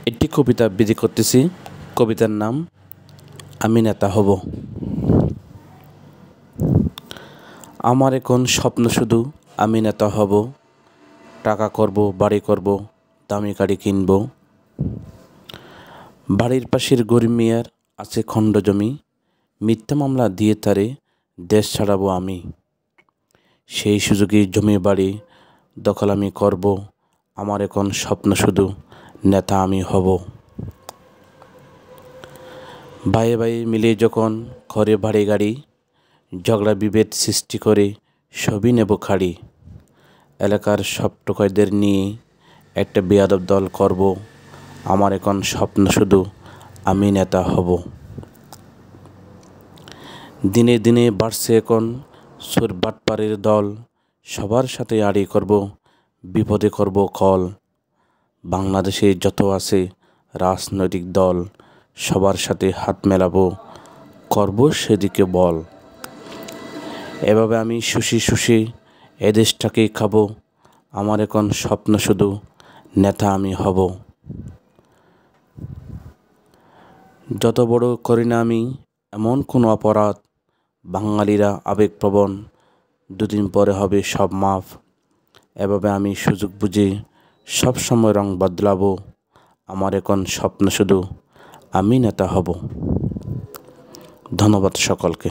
একটি কবিতা আবৃত্তি করতেছি। কবিতার নাম আমি নেতা হব। আমার এখন স্বপ্ন শুধু আমি নেতা হব, টাকা করব, বাড়ি করব, দামি গাড়ি কিনব। বাড়ির পাশের গরিব মিয়ার আছে খণ্ড জমি, মিথ্যা মামলা দিয়ে তারে দেশ ছাড়াবো আমি। সেই সুযোগে জমি বাড়ি দখল আমি করব, আমার এখন স্বপ্ন শুধু নেতা আমি হব। ভাইয়ে ভাইয়ে মিলে যখন ঘরে বাড়ি গাড়ি, ঝগড়া বিভেদ সৃষ্টি করে সবই নেব খাড়ি। এলাকার সব টোকাইদের নিয়ে একটা বেয়াদব দল করব, আমার এখন স্বপ্ন শুধু আমি নেতা হব। দিনে দিনে বাড়ছে এখন সুর বাটপাড়ের দল, সবার সাথে আড়ি করব, বিপদে করব কল। বাংলাদেশে যত আছে রাজনৈতিক দল, সবার সাথে হাত মেলাবো, করব সেদিকে বল। এভাবে আমি শুষি শুষি এদেশটাকে খাবো, আমার এখন স্বপ্ন শুধু নেতা আমি হব। যত বড় করি না আমি এমন কোনো অপরাধ, বাঙালিরা আবেগপ্রবণ, দুদিন পরে হবে সব মাফ। এভাবে আমি সুযোগ বুঝে সব সময় রং বদলাবো, আমার এখন স্বপ্ন শুধু আমি নেতা হব। ধন্যবাদ সকলকে।